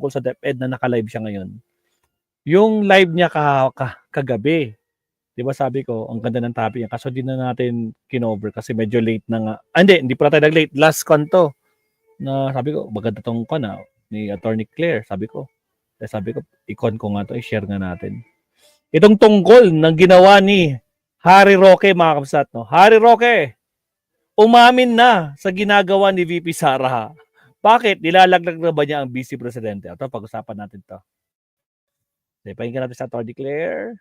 tungkol sa DepEd na naka-live siya ngayon. Yung live niya kagabi, di ba sabi ko, ang ganda ng topic niya. Kaso di na natin kinover kasi medyo late na nga. Hindi pa tayo nag-late. Last kanto na sabi ko, maganda tong ni Attorney Claire. Sabi ko, ikon ko nga to, i-share nga natin. Itong tungkol ng ginawa ni Harry Roque, mga kapsat. No? Harry Roque, umamin na sa ginagawa ni VP Sara. Bakit? Nilalaglag na ba niya ang Vice Presidente? Ito, pag-usapan natin to. Pakinggan natin sa Attorney Claire.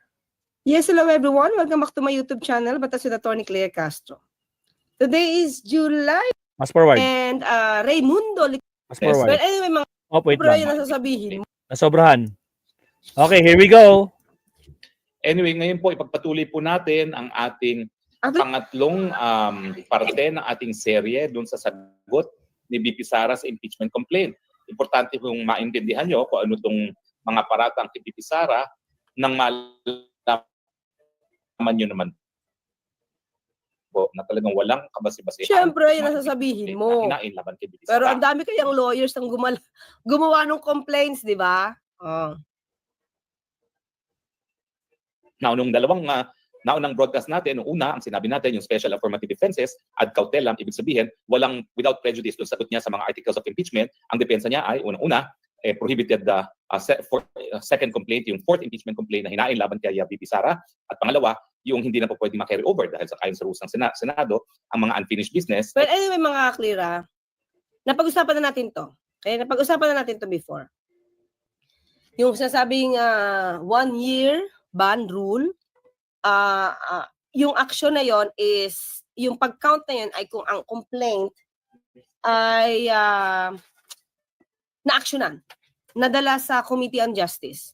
Yes, hello everyone. Welcome back to my YouTube channel, Batas with Attorney Claire Castro. Today is July. Mas forward. And Raymundo. Mas forward. But anyway, mga wait bro, lang. yun nasasabihin. Nasobrahan. Okay, here we go. Anyway, ngayon po ipagpatuloy po natin ang ating pangatlong parte ng ating serye doon sa sagot ni VP Sara sa impeachment complaint. Importante kung maintindihan nyo kung ano itong mga paratang kay VP Sara nang malaman nyo naman po na talagang walang kabasi-basihan. Siyempre, yun nasasabihin mo. Laban kay VP Sara. Pero ang dami kayang lawyers ang gumawa ng complaints, di ba? Naunang broadcast natin, nung una, ang sinabi natin, yung special affirmative defenses, ad cautelam, ibig sabihin, walang without prejudice doon sagot niya sa mga articles of impeachment. Ang depensa niya ay, unang-una, prohibited the second complaint, yung fourth impeachment complaint na hinain laban kay VP Sara. At pangalawa, yung hindi na po pwede ma-carry over dahil sa ayon sa rules ng Senado, ang mga unfinished business. But anyway, mga Clear, napag-usapan na natin to. Okay, napag-usapan na natin to before. Yung sinasabing 1 year ban rule, yung action na yon is, yung pag-count na yon ay kung ang complaint ay na-actionan, nadala sa Committee on Justice.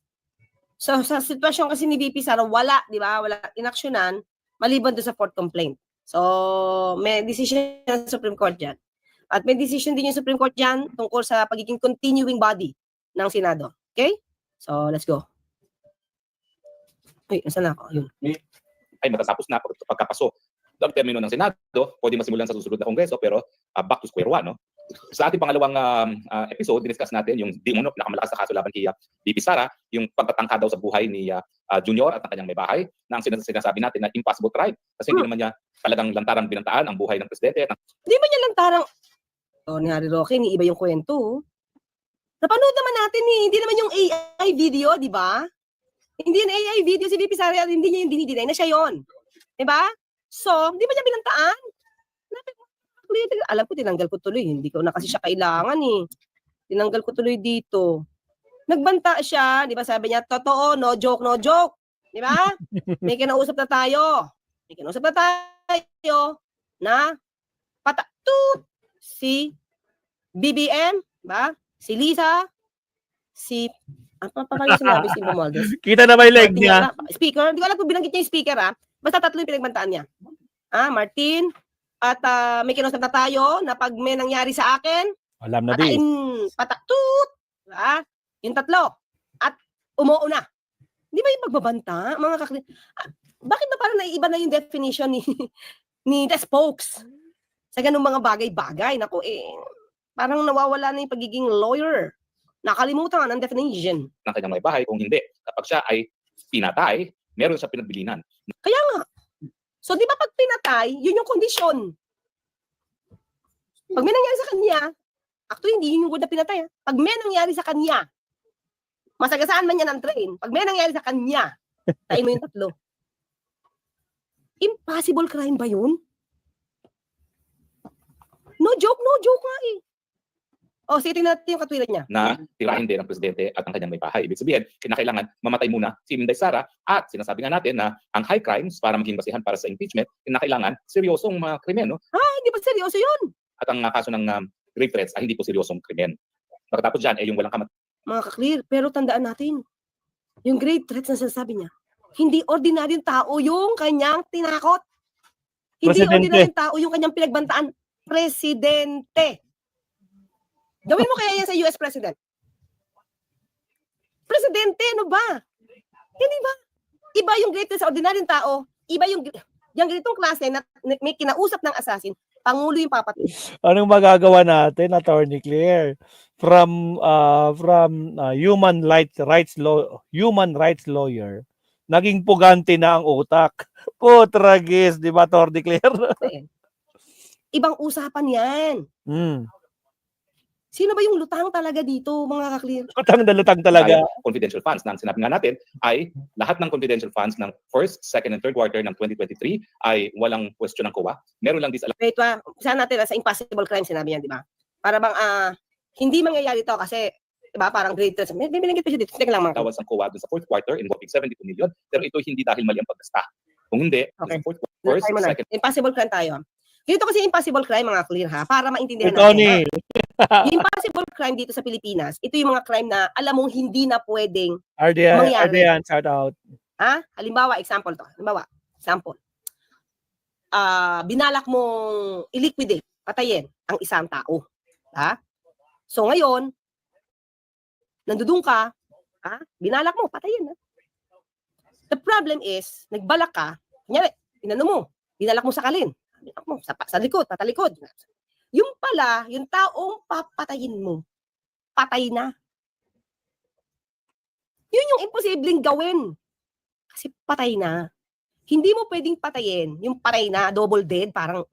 So, sa sitwasyon kasi ni VP Sara, wala, di ba? Wala in-actionan, maliban doon sa fourth complaint. So, may decision ng Supreme Court dyan. At may decision din yung Supreme Court dyan tungkol sa pagiging continuing body ng Senado. Okay? So, let's go. Ay, nasa na ako? Yun. Ay matatapos na pagkapaso ng termino ng Senado, pwede masimulan sa susunod na Kongreso, pero back to square one. No? Sa ating pangalawang episode, diniscuss natin yung di umano pinakamalakas na kaso laban kay VP Sara, yung pagtatangka daw sa buhay ni Junior at ng kanyang may bahay, na ang sinasabi natin na impossible crime. Kasi hindi naman niya talagang lantarang binantaan ang buhay ng presidente. Hindi ba niya lantarang... ni Harry Roque, ni iba yung kwento. Napanood naman natin hindi naman yung AI video, di ba? Hindi yung AI video si VP Sara, hindi niya yung dinidinay na siya yon. Diba? So, di ba niya binantaan? Alam ko, tinanggal ko tuloy. Hindi ko na kasi siya kailangan Tinanggal ko tuloy dito. Nagbanta siya, di ba sabi niya, totoo, no joke, no joke. Di ba? May kinausap na tayo. Na patatut si BBM, ba? Si Lisa, si ano pa kayo sinabi si Romualdez? Kita na ba yung leg niya? Speaker, hindi ko alam kung binanggit niya yung speaker Basta tatlo yung pinagbantaan niya. Martin, at may kinausap na tayo na pag may nangyari sa akin, alam na din. Patatut, yung tatlo. At umuuna. Di ba yung pagbabanta, mga bakit ba parang naiiba na yung definition ni the spokes sa ganung mga bagay-bagay? Naku, parang nawawala na yung pagiging lawyer. Nakalimutan ang definition. Ng kanyang may bahay, kung hindi, kapag siya ay pinatay, meron siya pinagbilinan. Kaya nga. So, di ba pag pinatay, yun yung kondisyon. Pag may nangyari sa kanya, actually, hindi yun yung good na pinatay. Pag may nangyari sa kanya, masagasaan man niya ng train, pag may nangyari sa kanya, tayin mo yung tatlo. Impossible crime ba yun? No joke nga sige, tingnan natin yung katwiran niya. Na tirahin din ang presidente at ang kanyang may bahay. Ibig sabihin, kinakailangan mamatay muna si Inday Sara at sinasabi nga natin na ang high crimes para maging basihan para sa impeachment, kinakailangan seryosong krimen. No? Hindi ba seryoso yun? At ang kaso ng grave threats ay hindi po seryosong krimen. Pagkatapos dyan, yung walang kamat. Mga ka-clear, pero tandaan natin, yung grave threats na sinasabi niya, hindi ordinaryong tao yung kanyang tinakot. Hindi ordinaryong tao yung kanyang pinagbantaan. Presidente. Gawin mo kaya yan sa US President? Presidente, ano ba? Hindi ba? Iba yung greatest sa ordinaryong tao, iba yung ganitong klase na may kinausap ng assassin, Pangulo yung papatay. Anong magagawa natin, Attorney Claire? From human rights lawyer, naging pugante na ang utak. Putragis, di ba, Attorney Claire? Ibang usapan yan. Hmm. Sino ba yung lutang talaga dito, mga kaklir? Lutang na lutang talaga. Confidential funds na ang sinabi nga natin ay lahat ng confidential funds ng first, second, and third quarter ng 2023 ay walang question ng COA. Meron lang disallowance Wait, saan natin sa impossible crime sinabi yan, di ba? Para bang hindi mangyayari to kasi, di ba, parang greater. May binanggit pa siya dito. Teka lang mga. ng COA dun sa fourth quarter involving 72 million. Pero ito hindi dahil mali ang paggasta. Kung hindi, Okay. sa first, Try mo na. second, Impossible crime tayo. Ganito kasi impossible crime, mga clear ha, para maintindihan Tony, natin. Yung impossible crime dito sa Pilipinas, ito yung mga crime na alam mong hindi na pwedeng mangyari. Ardian, shout out. Ha? Halimbawa, example to. Example. Binalak mong i-liquidate, patayin ang isang tao. Ha? So ngayon, nandudun ka, binalak mo, patayin. Ha? The problem is, nagbalak ka, kunyari, binalak mo sa kalin, binalak mo sa likod, patalikod. Yung pala, yung taong papatayin mo, patay na. Yun yung imposibleng gawin. Kasi patay na. Hindi mo pwedeng patayin yung patay na, double dead, parang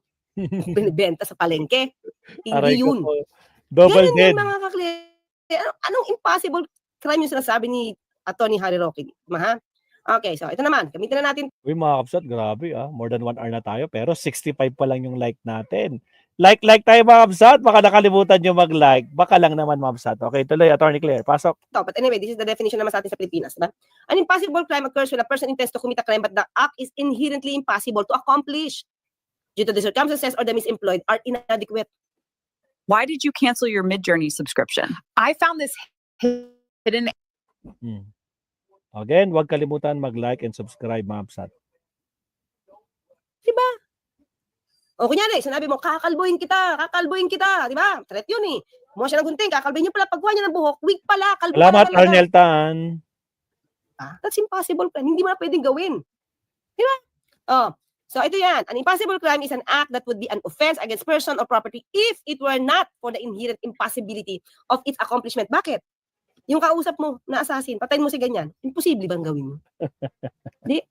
binibenta sa palengke. Hindi yun. Double Ganun dead. yung mga kaklir. Anong impossible crime yung sinasabi ni Atty. Harry Roque? Ha? Okay, so ito naman. Gamitin na natin. Uy, mga kapsat, grabe more than 1 hour na tayo, pero 65 pa lang yung like natin. Like tayo mga kapsat, baka nakalimutan nyo mag-like. Baka lang naman mga kapsat. Okay, tuloy, Atty. Claire, pasok. But anyway, this is the definition naman sa atin sa Pilipinas. Diba? An impossible crime occurs when a person intends to commit a crime but the act is inherently impossible to accomplish due to the circumstances or the means employed are inadequate. Why did you cancel your Midjourney subscription? I found this hidden. Again, huwag kalimutan mag-like and subscribe mga kapsat. Diba? O kunyari, sinabi mo, kakalbuhin kita, diba? Threat yun eh. Kumuha siya ng gunting, kakalbuhin niya pala, pagkuha niya ng buhok, wig pala, kalbo Salamat, pala talaga. Arnel Tan. That's impossible crime. Hindi mo na pwedeng gawin. Diba? So ito yan. An impossible crime is an act that would be an offense against person or property if it were not for the inherent impossibility of its accomplishment. Bakit? Yung kausap mo na assassin, patayin mo si ganyan. Imposible bang gawin mo? Di.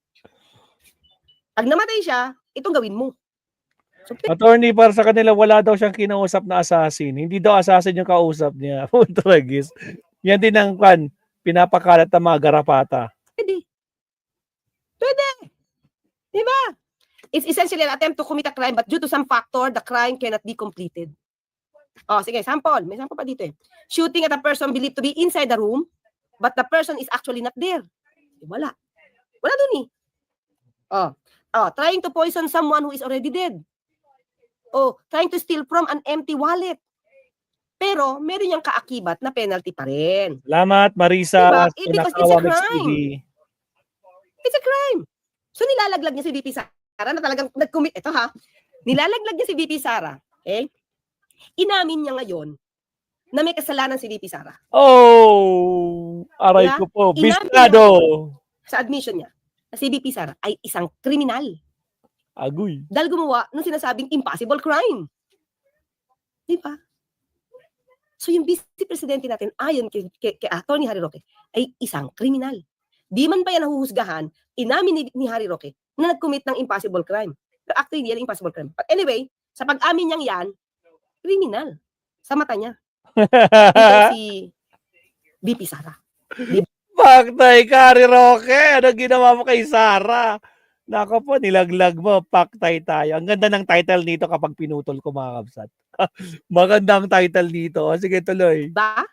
Pag namatay siya, itong gawin mo. So, Attorney, para sa kanila, wala daw siyang kinausap na assassin. Hindi daw assassin yung kausap niya. Tragis. Yan din ang pinapakalat ng mga garapata. Pwede. Diba? It's essentially an attempt to commit a crime but due to some factor, the crime cannot be completed. Sige, sample. May sample pa dito eh. Shooting at a person believed to be inside the room but the person is actually not there. Wala. Wala dun eh. Trying to poison someone who is already dead. Trying to steal from an empty wallet. Pero, meron niyang kaakibat na penalty pa rin. Salamat, Marisa. Diba? Because it's a crime. It's a crime. So, nilalaglag niya si VP Sara na talagang nag-commit. Ito ha. Nilalaglag niya si VP Sara. Okay? Inamin niya ngayon na may kasalanan si VP Sara. Aray Diba? ko po. Inamin Bistado. Sa admission niya na si VP Sara ay isang kriminal. Agoy. Dahil gumawa ng sinasabing impossible crime. Di ba? So yung vice presidente natin, ayon kay Atty. Harry Roque, ay isang kriminal. Di man pa yan nahuhusgahan, inamin ni Harry Roque na nag-commit ng impossible crime. Pero actually, yan impossible crime. But anyway, sa pag-amin niyang yan, kriminal. Sa mata niya. Ito si VP Sara. Paktay ka, Harry Roque. Ano ginawa mo kay Sara? Nako po, nilaglag mo. Paktay tayo. Ang ganda ng title nito kapag pinutol ko mga kapsat. Magandang title dito. Sige, tuloy. Ba?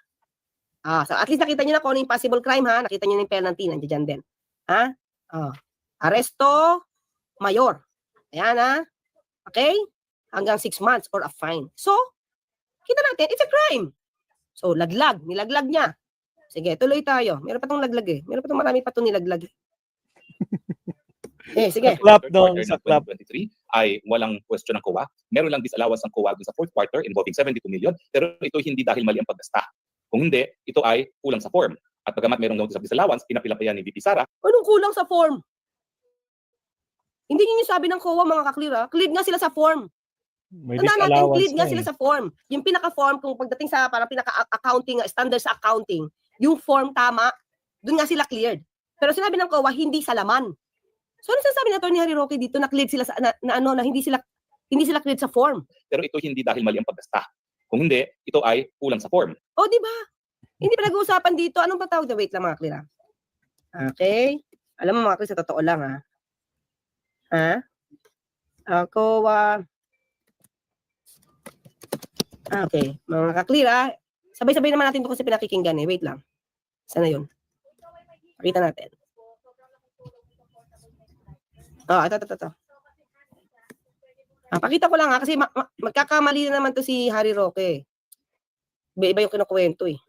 So at least nakita niyo na kung ano yung possible crime ha. Nakita niyo na yung penalty. Nandiyan din. Ha? Aresto mayor. Ayan ha. Okay? Hanggang 6 months or a fine. So, kita natin, it's a crime. So, laglag. Nilaglag niya. Sige, tuloy tayo. Meron pa itong laglag eh. Meron pa itong marami pa itong nilaglag. Sige. Saklap third dong, quarter ng saklap. 2023 ay walang question ng COA. Meron lang disallowance ng COA sa fourth quarter involving 72 million. Pero ito hindi dahil mali ang paggasta. Kung hindi, ito ay kulang sa form. At bagamat merong notice of disallowance, pinapila pa yan ni VP Sara. Anong kulang sa form? Hindi niyo sabi ng COA mga kaklir ha. Cleared nga sila sa form. May Tandaan natin, disallowance cleared nga na sila eh. sa form. Yung pinaka-form, kung pagdating sa parang pinaka-accounting, standard sa accounting, yung form tama, doon nga sila cleared. Pero sinabi ng COA, hindi sa laman. So ano sasabi ng Atty. Harry Roque dito na cleared sila sa, na hindi sila cleared sa form? Pero ito hindi dahil mali ang paggasta. Kung hindi, ito ay kulang sa form. O, di ba? Hindi pa nag-uusapan dito. Anong patawag na? Wait lang mga clear, ha? Okay. Alam mo mga clear, sa totoo lang, ha? Ha? COA. Okay. Mga ka-clear, ha? Sabay-sabay naman natin ito kasi pinakikinggan, eh. Wait lang. Sana yun? Pakita natin. Ito. Pakita ko lang, ha? Kasi magkakamali na naman to si Harry Roque. Iba yung kinukwento, eh.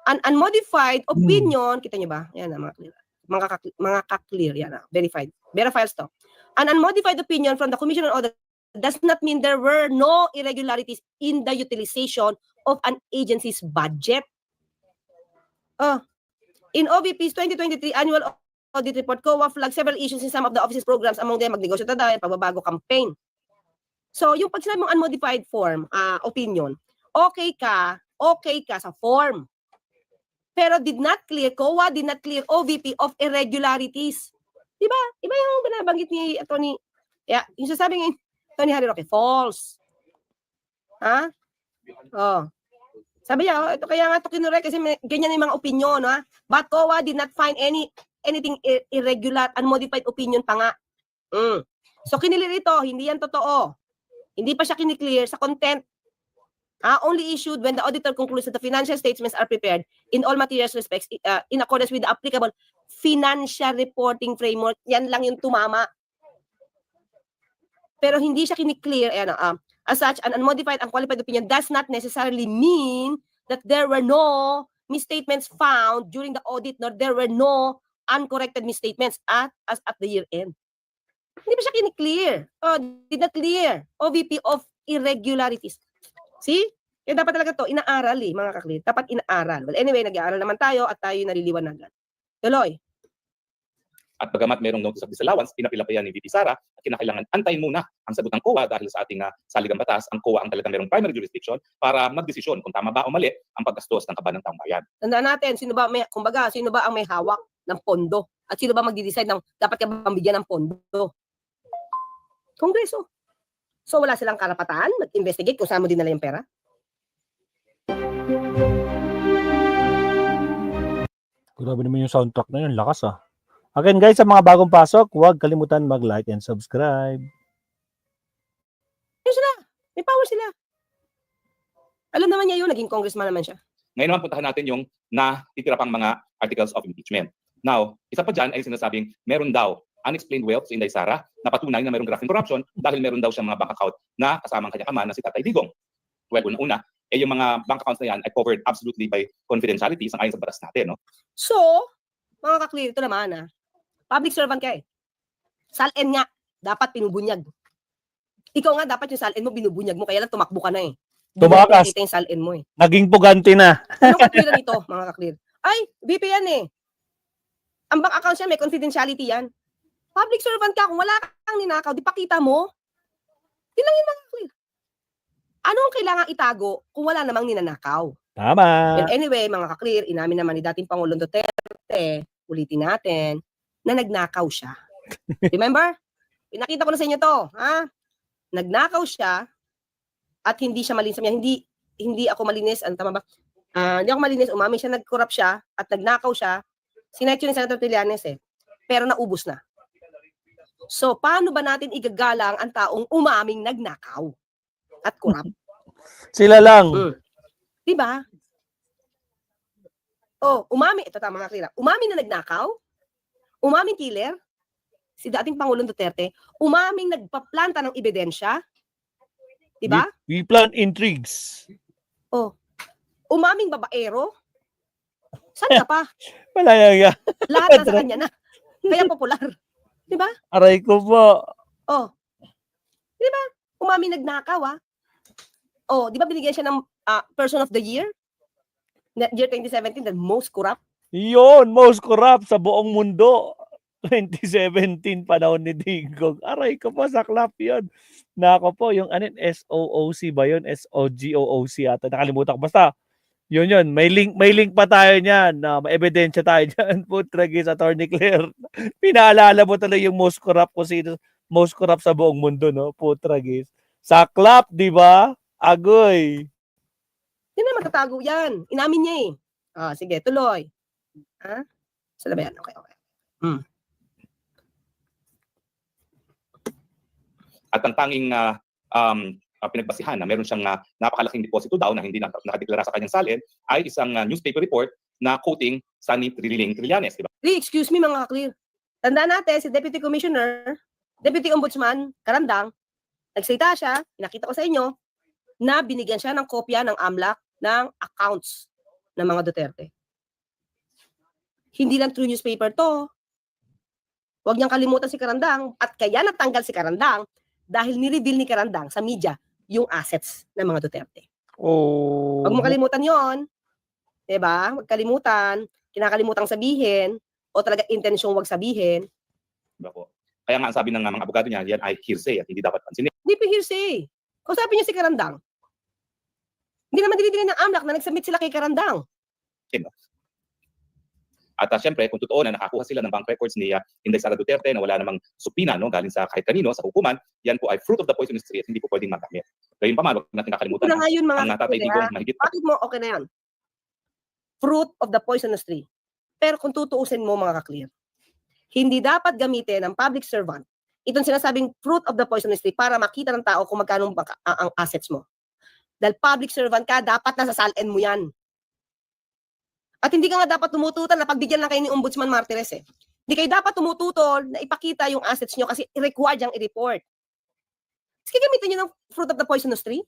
An unmodified opinion, kita niyo ba? Yan na, mga ka-clear, yan na, verified. Verified to. An unmodified opinion from the Commission on Audit does not mean there were no irregularities in the utilization of an agency's budget. In OVP's 2023 annual audit report, COA flagged several issues in some of the office's programs, among them magnegosyo tayo, pagbabago campaign. So, yung pag sinabi mong unmodified form, opinion, okay ka sa form. Pero COA did not clear OVP of irregularities. Diba? Iba yung binabanggit ni Atty. Yung sasabi ng Atty. Harry Roque, false. Ha? Sabi niya, ito kaya nga ito kinurek kasi ganyan yung mga opinion, ha? But COA did not find anything irregular, unmodified opinion pa nga. So, kinilir ito, hindi yan totoo. Hindi pa siya kiniklear sa content. Only issued when the auditor concludes that the financial statements are prepared in all material respects in accordance with the applicable financial reporting framework. Yan lang yung tumama. Pero hindi siya kiniklear. As such, an unmodified, unqualified opinion does not necessarily mean that there were no misstatements found during the audit, nor there were no uncorrected misstatements at the year end. Hindi ba siya kiniklear? Did not clear OVP of irregularities. See? Kaya dapat talaga to inaaral mga kaklit. Dapat inaaral. Well, anyway, nag-aaral naman tayo at tayo naliliwanagan. Tuloy. At bagamat merong notice of disallowance, pinapila pa yan ni VP Sara at kinakailangan antayin muna ang sagot ng COA dahil sa ating saligang batas, ang COA ang talagang merong primary jurisdiction para magdesisyon kung tama ba o mali ang paggastos ng kaban ng taong bayan. Tandaan natin, sino ba ang may hawak ng pondo? At sino ba magdi-decide ng dapat ka bang bigyan ng pondo? Kongreso. So wala silang karapatan mag-investigate kung saan mo dinala yung pera? Grabe naman yung soundtrack na yun. Lakas Again guys, sa mga bagong pasok, huwag kalimutan mag-like and subscribe. Yun sila. May power sila. Alam naman niya yun, naging congressman naman siya. Ngayon naman puntahan natin yung natitira pang mga articles of impeachment. Now, isa pa dyan ay sinasabing meron daw unexplained wealth si Inday Sara na patunay na mayroong graft and corruption dahil meron daw siyang mga bank account na kasamang kanyang ama na si Tatay Digong. Well, una-una, yung mga bank accounts na yan ay covered absolutely by confidentiality sang ayon sa batas natin. No? So, mga kaklir, ito naman public servant ka Sal-en nga, dapat pinubunyag. Ikaw nga dapat yung sal-en mo, binubunyag mo, kaya lang tumakbo ka na Tumakas. Kita yung sal-en mo Naging pugante na. Anong katwiran nito, mga kaklir? Ay, BP yan Ang bank account siya, may confidentiality yan. Public servant ka, kung wala kang ninakaw, di pakita mo. Yun lang yun, mga kaklir. Ano ang kailangang itago kung wala namang ninanakaw? Tama. Well, anyway, mga kaklir, inamin naman ni dating Pangulong Duterte, ulitin natin, na nagnakaw siya. Remember? Pinakita ko na sa inyo to. Nagnakaw siya at hindi siya malinis. Hindi ako malinis. Ano tama ba? Hindi ako malinis. Umami siya, nag-corrupt siya at nagnakaw siya. Sinayt yun ni Senator Trillanes Pero naubos na. So, paano ba natin igagalang ang taong umaming nagnakaw at corrupt? Sila lang. Diba? Umami. Ito tama nga, Klira. Umami na nagnakaw. Umaming killer. Si dating Pangulong Duterte. Umaming nagpaplanta ng ebidensya. Diba? We plan intrigues. Umaming babaero. Saan ka pa? Wala yan. Lahat na sa kanya na. Kaya popular. Diba? Aray ko po. Diba? Umaming nagnakaw diba binigyan siya ng Person of the Year? Year 2017, the most corrupt. Yun, most corrupt sa buong mundo. 2017 panahon ni Digong. Aray ko po, saklap yun. Nako po, yung SOOC ba yun? SOGOOC yata. Nakalimutan ko. Basta, yun. May link pa tayo niyan. May ebidensya tayo dyan. Putragis, Attorney Claire. Pinaalala mo talaga yung most corrupt kung sino most corrupt sa buong mundo, no? Putragis. Saklap, di ba? Agoy. Hindi na magtatago yan. Inamin niya eh. Sige, tuloy. Ha? Saan ba yan? Okay. At ang tanging pinagbasihan na meron siyang napakalaking deposito daw na hindi nakadeklara sa kanyang salin ay isang newspaper report na quoting Sunny Trillanes, di ba? Excuse me mga ka-clear. Tandaan natin, si Deputy Commissioner, Deputy Ombudsman, Karandang, nagsalita siya, pinakita ko sa inyo, na binigyan siya ng kopya ng AMLAC ng accounts ng mga Duterte. Hindi lang true newspaper to. Huwag niyang kalimutan si Karandang at kaya natanggal si Karandang dahil ni-reveal ni Karandang sa media yung assets ng mga Duterte. Oh. Huwag mo kalimutan yon. Diba? Huwag kalimutan. Kinakalimutang sabihin o talaga intensyong huwag sabihin. Diba po? Kaya nga ang sabi ng mga abogado niya, yan ay hearsay at hindi dapat pansinin. Hindi pa hearsay. Kausapin niya si Karandang. Hindi naman dinidili ng AMLAC na nag-submit sila kay Karandang. At syempre, kung totoo na nakakuha sila ng bank records ni Inday Sara Duterte na wala namang supina, no, galing sa kahit kanino, sa hukuman, yan po ay fruit of the poisonous tree at hindi po pwedeng magamit. Gayun pa man, huwag natin kakalimutan Ito na nga yun, mga ang Tatay Digong mahigit pa. Bakit mo okay na yan? Fruit of the poisonous tree. Pero kung tutuusin mo mga ka-clear, hindi dapat gamitin ng public servant itong sinasabing fruit of the poisonous tree para makita ng tao kung magkano ang assets mo. Dahil public servant ka, dapat nasa salin mo yan. At hindi ka nga dapat tumututol na pagbigyan lang kayo ni Ombudsman Martires eh. Hindi kayo dapat tumututol na ipakita yung assets nyo kasi required yung i-report. Sige, gamitin nyo ng fruit of the poisonous tree.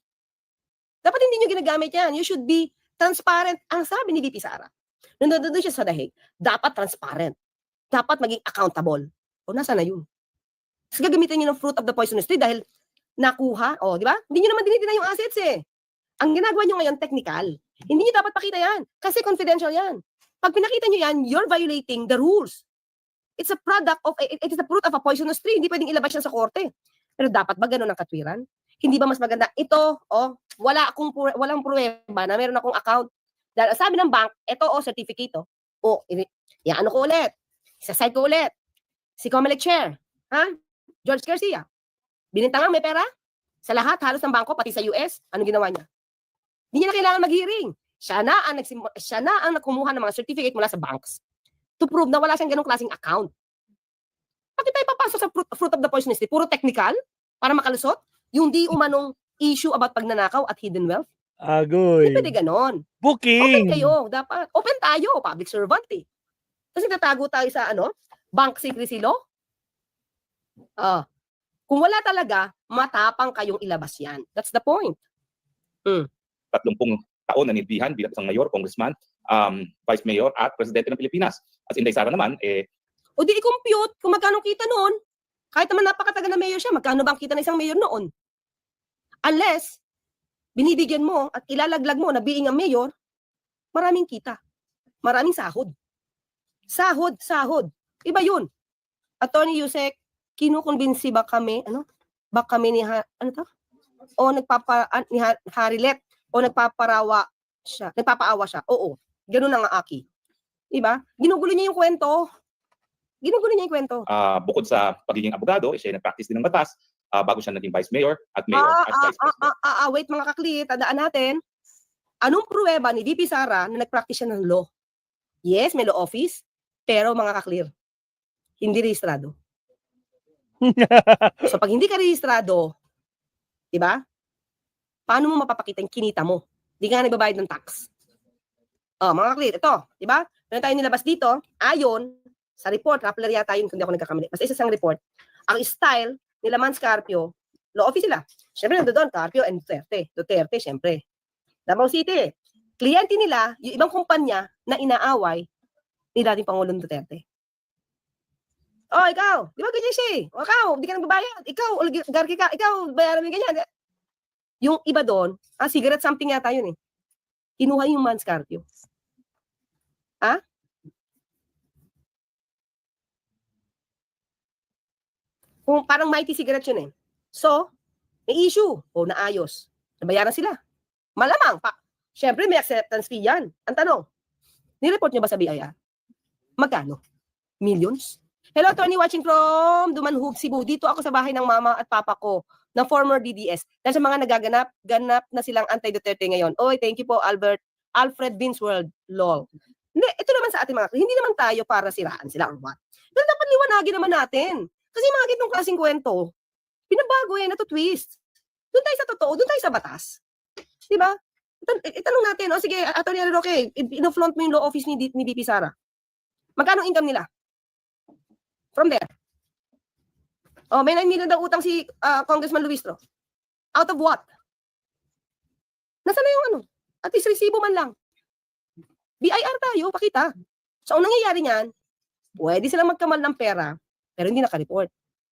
Dapat hindi nyo ginagamit yan. You should be transparent. Ang sabi ni VP Sara, nung doon siya sa dahig, dapat transparent. Dapat maging accountable. O nasa na yun? Sige, gamitin nyo ng fruit of the poisonous tree dahil nakuha. O, di ba? Hindi nyo naman dinidina yung assets eh. Ang ginagawa nyo ngayon, technical. Hindi nyo dapat pakita yan. Kasi confidential yan. Pag pinakita nyo yan, you're violating the rules. It is a fruit of a poisonous tree. Hindi pwedeng ilabas yan sa korte. Pero dapat ba ganun ang katwiran? Hindi ba mas maganda? Ito, walang pruweba na meron akong account. Dahil sabi ng bank, ito, certificate, ano ko ulit. Isa-side ko ulit. Si Comelec Chair. George Garcia. Binintangan, may pera? Sa lahat, halos ng bangko, pati sa US, ano ginawa niya? Hindi niya na kailangan mag-hearing. Siya na ang nakumuha ng mga certificate mula sa banks to prove na wala siyang ganong klaseng account. Bakit tayo papasok sa fruit of the poisonous tree? Puro technical? Para makalusot? Yung di umanong issue about pagnanakaw at hidden wealth? Agoy. Hindi pwede ganon. Booking. Open kayo. Dapat. Open tayo. Public servant eh. Kasi natago tayo sa bank secrecy law. Kung wala talaga, matapang kayong ilabas yan. That's the point. 30 taon na nilbihan bilang isang mayor, congressman, vice mayor at presidente ng Pilipinas. At Inday Sara naman, O di i-compute kung magkano kita noon. Kahit naman napakatagal na mayor siya, magkano bang kita ng isang mayor noon? Unless, binibigyan mo at ilalaglag mo na being a mayor, maraming kita. Maraming sahod. Sahod. Iba yun. Attorney Yusek, kinukumbinsi ba kami, ni Harilet, o nagpapaawa siya. Oo. Ganun ang aki. Diba? Ginugulo niya yung kwento. bukod sa pagiging abogado, siya ay nag-practice din ng batas bago siya naging vice mayor at mayor at vice president. Wait mga kakli, tandaan natin, anong pruweba ni VP Sara na nag-practice siya ng law? Yes, may law office, pero mga kaklir, hindi rehistrado. So pag hindi ka rehistrado, di ba? Paano mo mapapakita yung kinita mo? Di ka nagbabayad ng tax. Mga kaklir, ito, di ba? Meron tayo nilabas dito, ayon sa report, Rappler yata yun, kung di ako nagkakamali. Basta isa sang report, ang style nila Man Scarpio, law office sila. Siyempre, nandun doon, Carpio and Duterte. Duterte, siyempre. Davao City, kliyente nila, yung ibang kumpanya na inaaway ni dating Pangulong Duterte. Ikaw, di ba ganyan siya eh? Ikaw, di ka nagbabayad. Ikaw, oligarki ka. Ikaw, bayaran mo ganyan. Yung iba doon, cigarette something yata yun eh. Kinuha yung Man Scarpio. Kung parang mighty cigarette yun eh. So, may issue. O naayos. Nabayaran sila. Malamang. Siyempre, may acceptance fee yan. Ang tanong, nireport nyo ba sa BIR? Magkano? Millions? Hello, Tony, watching from Dumanhub, Cebu. Dito ako sa bahay ng mama at papa ko ng former DDS. Dahil sa mga ganap na silang anti-Duterte ngayon. Oy, thank you po, Alfred Binsworld, lol. Hindi, ito naman sa ating mga, hindi naman tayo para siraan sila or what. Pero dapat liwanagin naman natin. Kasi mga gitong klaseng kwento, pinabago natutwist. Doon tayo sa totoo, doon tayo sa batas. Diba? Itanong natin, sige, Atty. Roque, ino-flaunt mo yung law office ni VP Sara. Magkano income nila? From there. May 9 million daw utang si Congressman Luistro. Out of what? Nasaan na yung At least resibo man lang. BIR tayo, pakita. So, ang nangyayari niyan, pwede silang magkamal ng pera, pero hindi naka-report.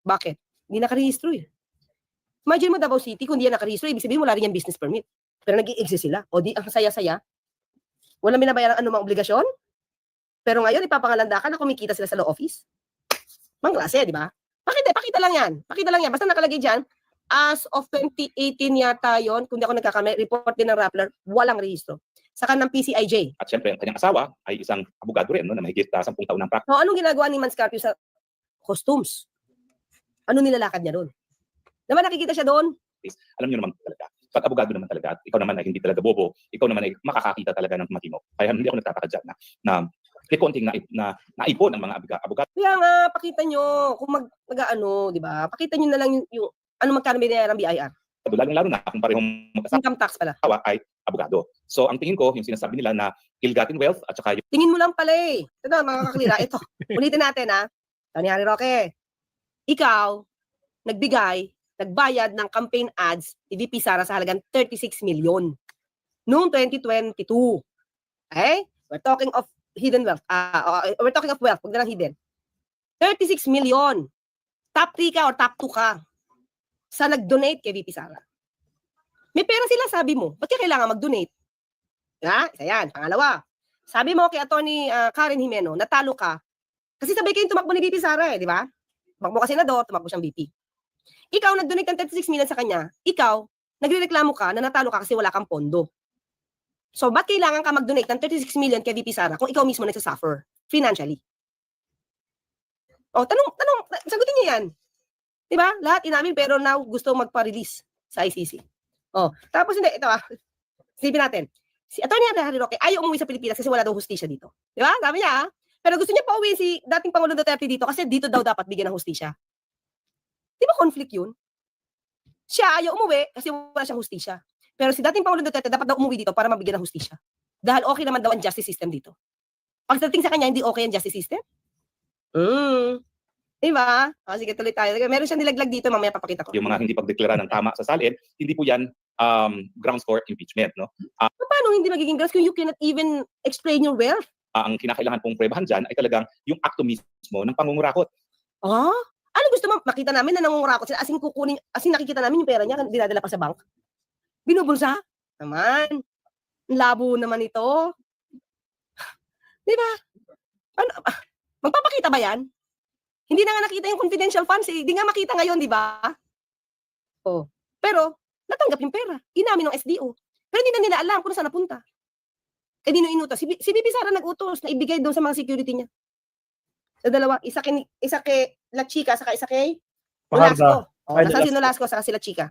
Bakit? Hindi naka-rehistro eh. Imagine mo Davao City, kung hindi yan naka-rehistro, ibig sabihin wala rin yung business permit. Pero nag-i-exist sila. O di, ang saya-saya. Walang binabayaran anumang obligasyon. Pero ngayon, ipapangalandakan na kumikita sila sa law office. Mang klase, di ba? Pakita lang yan. Pakita lang yan. Basta nakalagay dyan, as of 2018 yata yon, kung di ako nagkakamali, report din ng Rappler, walang rehistro. Sa kanang PCIJ. At syempre, ang kanyang asawa ay isang abogado rin, no, na mahigit 10 taon ng practice. So, anong ginagawa ni Manscarpio sa costumes? Ano nilalakad niya doon? Naman nakikita siya doon? Alam niyo naman talaga, pag abogado naman talaga, at ikaw naman ay hindi talaga bobo, ikaw naman ay makakakita talaga ng matino. Kaya hindi ako nagtataka dyan na may konting naipon ng mga abogado. Kaya nga, pakita nyo kung di ba? Pakita nyo na lang yung ano magkano binayaran ng BIR. Lalo na kung parehong magkasama Income tax pala. ay abogado. So, ang tingin ko, yung sinasabi nila na ill-gotten wealth at saka yung Tingin mo lang pala eh. Ito na, mga kaklira. Ito, ulitin natin ha. Tony Harry Roque, ikaw, nagbayad ng campaign ads ni VP Sara sa halagang 36 million noong 2022. Okay? We're talking of hidden wealth. We're talking of wealth, huwag na lang hidden. 36 million. Top 3 ka or top 2 ka sa nag-donate kay VP Sara. May pera sila, sabi mo. Ba't ka kailangan mag-donate? Ha? Isa yan. Pangalawa, sabi mo kay Atty. Karen Jimeno, natalo ka. Kasi sabay kayong tumakbo ni VP Sara di ba? Tumakbo ka senador, tumakbo siyang VP. Ikaw, nag-donate ng 36 million sa kanya. Ikaw, nagrereklamo ka na natalo ka kasi wala kang pondo. So, ba't kailangan ka mag-donate ng 36 million kay VP Sara kung ikaw mismo nagsasuffer financially? Sagutin niyo yan. Diba? Lahat inamin pero now gusto magpa-release sa ICC. Tapos hindi, ito Isipin natin. Si Atty. Harry Roque ayaw umuwi sa Pilipinas kasi wala daw hustisya dito. Diba? Sabi niya, pero gusto niya pa uwi si dating Pangulong Duterte dito kasi dito daw dapat bigyan ng hustisya. Di ba conflict yun? Siya ayaw umuwi kasi wala siyang hustisya. Pero si dating Pangulong Duterte dapat daw umuwi dito para mabigyan ng hustisya. Dahil okay naman daw ang justice system dito. Pagdating sa kanya, hindi okay ang justice system? Diba? Sige, tuloy tayo. Meron siyang nilaglag dito, mamaya papakita ko. Yung mga hindi pagdeklara ng tama sa salin, hindi po yan grounds for impeachment. No? Paano hindi magiging grounds kung you cannot even explain your wealth? Ang kinakailangan pong prebahan dyan ay talagang yung akto mismo ng pangungurakot. Ano gusto mo? Makita namin na nangungurakot sila. Asin nakikita namin yung pera niya, dinadala pa sa bank. Binubulsa? Naman. Labo naman ito. Diba? Magpapakita ba yan? Hindi na nga nakita yung confidential funds Hindi nga makita ngayon, di ba? Pero, natanggap yung pera. Inamin ng SDO. Pero hindi na nila alam kung saan napunta. Dino inutos. Si VP Sara nag-utos na ibigay doon sa mga security niya. Sa dalawa. Isa kay La Chica, saka isa kay Nolasco. Nasaan si Nolasco, saka si La Chica.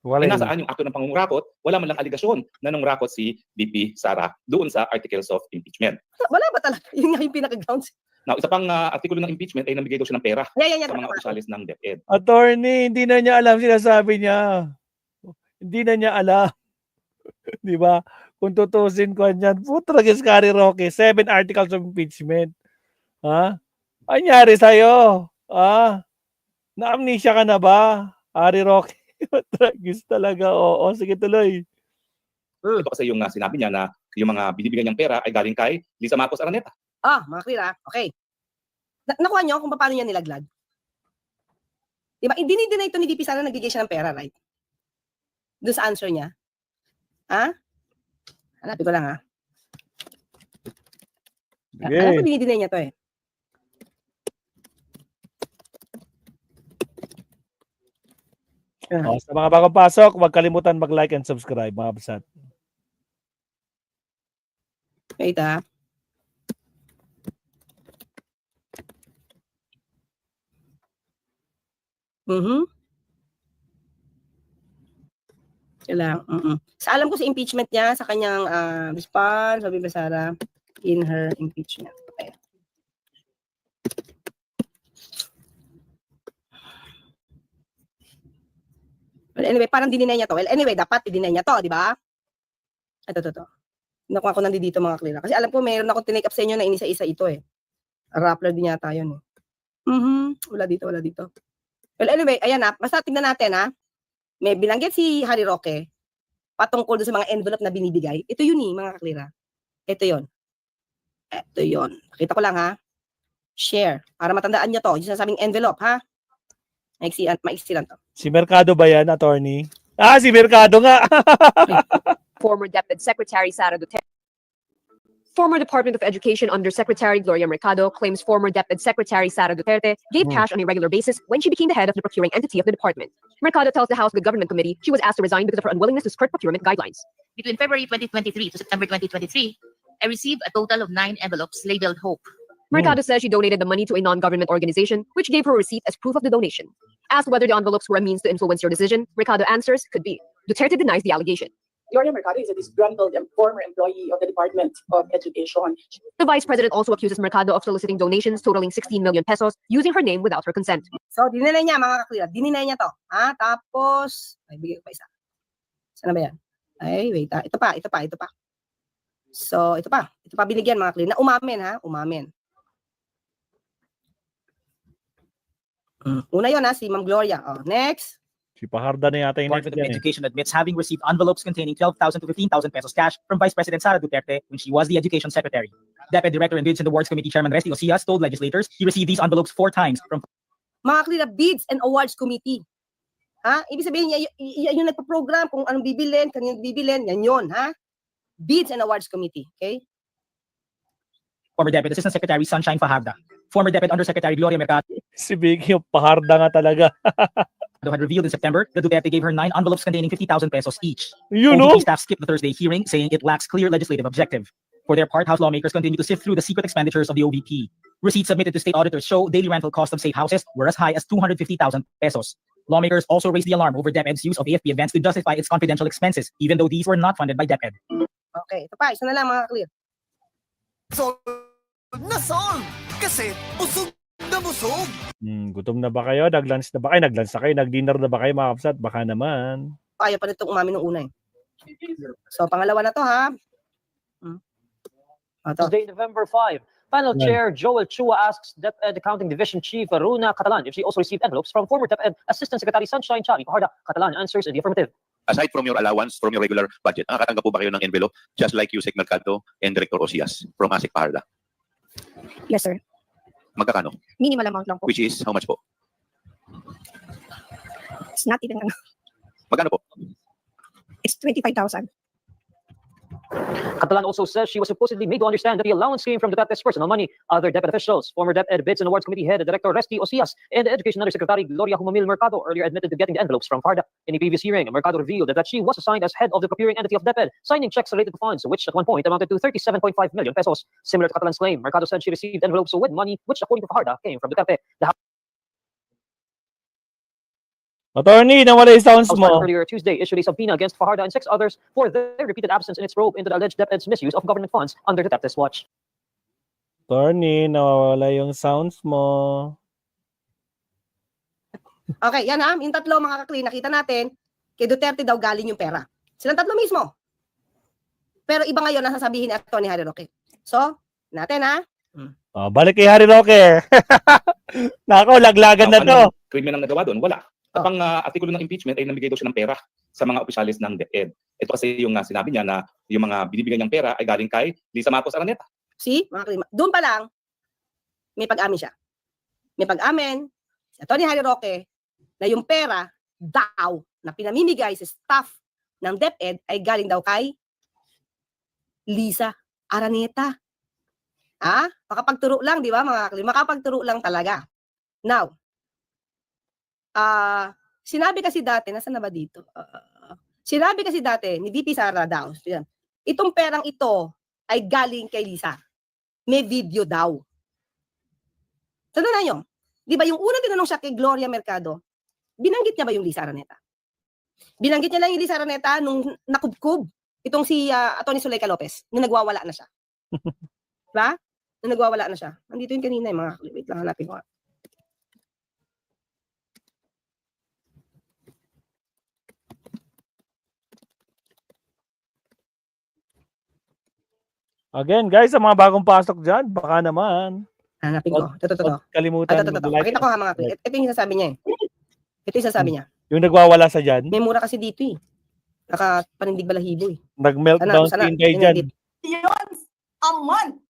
Nasaan yung akto ng pangungurakot? Wala man lang aligasyon na nangrakot si VP Sara doon sa articles of impeachment. Wala ba talaga? Yun nga yung pinaka-grounds. Now, isa pang artikulo ng impeachment ay nabigay daw siya ng pera sa mga opisyalis ng DepEd. Attorney, hindi na niya alam sinasabi niya. Hindi na niya alam. Di ba? Kung tutusin ko yan, putragis Harry Roque, 7 articles of impeachment. Ha? Anyari sa'yo? Na-amnesia ka na ba? Harry Roque, putragis talaga. Oo, sige tuloy. Ito kasi yung sinabi niya na yung mga binibigyan niyang pera ay galing kay Lisa Marcos Araneta. Mga clear Okay. Nakuha niyo kung paano niya nilaglag? Diba? Dinideny ito ni VP Sara nagbigay siya ng pera, right? Doon sa answer niya. Hanapin ko lang Okay. Alam ko dinideny niya to Sa mga bagong pasok, huwag kalimutan mag-like and subscribe, mga kabsat. Wait ah. Kailangan. Sa alam ko sa impeachment niya, sa kanyang response, sabi ba Sara, in her impeachment. Okay. Well, anyway, parang dininay niya to. Well, anyway, dapat i-deny niya to, di ba? Ito. Nakuha ko nandito mga klira. Kasi alam ko, mayroon akong tinake up sa inyo na inisa-isa ito eh. Rappler din yata yun eh. Wala dito. Well, anyway, ayan na. Basta tignan natin ha. May binanggit si Harry Roque patungkol doon sa mga envelope na binibigay. Ito yun eh, mga kaklira. Ito yun. Pakita ko lang ha. Share. Para matandaan niyo to. Yung sinasabing envelope ha. Maiksi lang to. Si Mercado ba yan, attorney? Si Mercado nga! Former DepEd Secretary Sara Duterte. Former Department of Education Undersecretary Gloria Mercado claims former DepEd Secretary Sara Duterte gave cash on a regular basis when she became the head of the procuring entity of the department. Mercado tells the House Good Government Committee she was asked to resign because of her unwillingness to skirt procurement guidelines. Between February 2023 to September 2023, I received a total of 9 envelopes labeled Hope. Mercado says she donated the money to a non-government organization, which gave her a receipt as proof of the donation. Asked whether the envelopes were a means to influence your decision, Mercado answers, could be. Duterte denies the allegation. Gloria Mercado is a disgruntled and former employee of the Department of Education. The vice president also accuses Mercado of soliciting donations totaling 16 million pesos using her name without her consent. So, dininay niya mga kaklira. Dininay niya to. Tapos, ay, bigay ko pa isa. Saan na ba yan? Ay, wait ha. Ito pa. So, ito pa binigyan mga kaklira. Na umamin ha. Umamin. Una yun ha, si Ma'am Gloria. Next. Si Paharda na yata yung next Department of yan eh. Education admits having received envelopes containing 12,000 to 15,000 pesos cash from Vice President Sara Duterte when she was the Education Secretary. DepEd Director and Bids and Awards Committee Chairman Resty Ocias told legislators he received these envelopes 4 times from Mga kaklira, Bids and Awards Committee. Ibig sabihin niya, yung nagpa-program kung anong bibilin, kanyang bibilin, yan yun, ha? Bids and Awards Committee, okay? former DepEd Assistant Secretary Sunshine Fajarda. Former DepEd Undersecretary Gloria Mercado Si Vicky, yung Paharda nga talaga. had revealed in September that Duterte gave her 9 envelopes containing 50,000 pesos each. You know? OVP staff skipped the Thursday hearing, saying it lacks clear legislative objective. For their part, House lawmakers continue to sift through the secret expenditures of the OVP. Receipts submitted to state auditors show daily rental cost of safe houses were as high as 250,000 pesos. Lawmakers also raised the alarm over DepEd's use of AFP events to justify its confidential expenses, even though these were not funded by DepEd. Okay, ito pa, isa na lang mga clear. Solve! Kasi busog na busog! Gutom na ba kayo? Nag-lunch na ba kayo? Nag-lunch na kayo? Nag-dinner na ba kayo, mga kapsat? Baka naman. Ayaw pa nitong umamin nung una eh. So, pangalawa na to ha. Tuesday, November 5. Panel Chair Joel Chua asks DepEd Accounting Division Chief Aruna Catalan if she also received envelopes from former DepEd Assistant Secretary Sunshine Chari Fajarda. Catalan answers in the affirmative. Aside from your allowance, from your regular budget, nakakatanggap po ba kayo ng envelope just like Yusek Mercado and Director Ocias from ASIC Fajarda? Yes, sir. Magkakano? Minimal amount lang po. Which is, how much po? It's not even, Magkano po? it's 25,000. Catalan also says she was supposedly made to understand that the allowance came from Duterte's personal money. Other DepEd officials, former DepEd Bids and Awards Committee Head Director Resty Ocias and Education Undersecretary Gloria Humamil Mercado earlier admitted to getting the envelopes from Fajarda. In a previous hearing, Mercado revealed that she was assigned as head of the procuring entity of DepEd, signing checks related to funds, which at one point amounted to 37.5 million pesos. Similar to Catalan's claim, Mercado said she received envelopes with money, which according to Fajarda came from Duterte. The Attorney, nawala yung sounds House mo. earlier Tuesday issued a subpoena against Fajarda and 6 others for their repeated absence in its probe into the alleged DepEd's misuse of government funds under Duterte's watch. Attorney, nawala yung sounds mo. Okay, yan ha. Yung tatlo mga kakli, nakita natin, kay Duterte daw galing yung pera. Silang tatlo mismo. Pero iba ngayon ang sasabihin ni Atty. Harry Roque. So, natin ha. Balik kay Harry Roque. Nako, laglagan na to. Krimen ang nagawa doon? Wala. Kapag artikulo ng impeachment ay namigay daw siya ng pera sa mga opisyalis ng DepEd. Ito kasi yung sinabi niya na yung mga binibigyan niyang pera ay galing kay Lisa Marcos Araneta. See, mga kakli, doon pa lang, may pag-amin siya. May pag-amin si Atty. Harry Roque na yung pera daw na pinamimigay sa staff ng DepEd ay galing daw kay Lisa Araneta. Makapagturo lang, di ba mga kakli? Makapagturo lang talaga. Now, Sinabi kasi dati, nasa na ba dito? Sinabi kasi dati ni VP Sara daw, itong perang ito ay galing kay Lisa. May video daw. Tandaan nyo, di ba yung unang tinanong siya kay Gloria Mercado, binanggit niya ba yung Lisa Araneta? Binanggit niya lang yung Lisa Araneta nung nakubkub itong si Atty. Zuleika Lopez, nung nagwawala na siya. Diba? Nung nagwawala na siya. Nandito yung kanina yung mga, wait lang, hanapin ko. Again, guys, sa mga bagong pasok dyan, baka naman. Hanapin ko. Ito. Huwag kalimutan. mag-like. Pakita ko ha mga klip. Ito yung sasabi niya eh. Ito yung sasabi niya. Yung nagwawala sa dyan, May mura kasi dito eh. Nakapanindig balahibo eh. nag-meltdown Sana, screen kayo dyan. Yun, a month.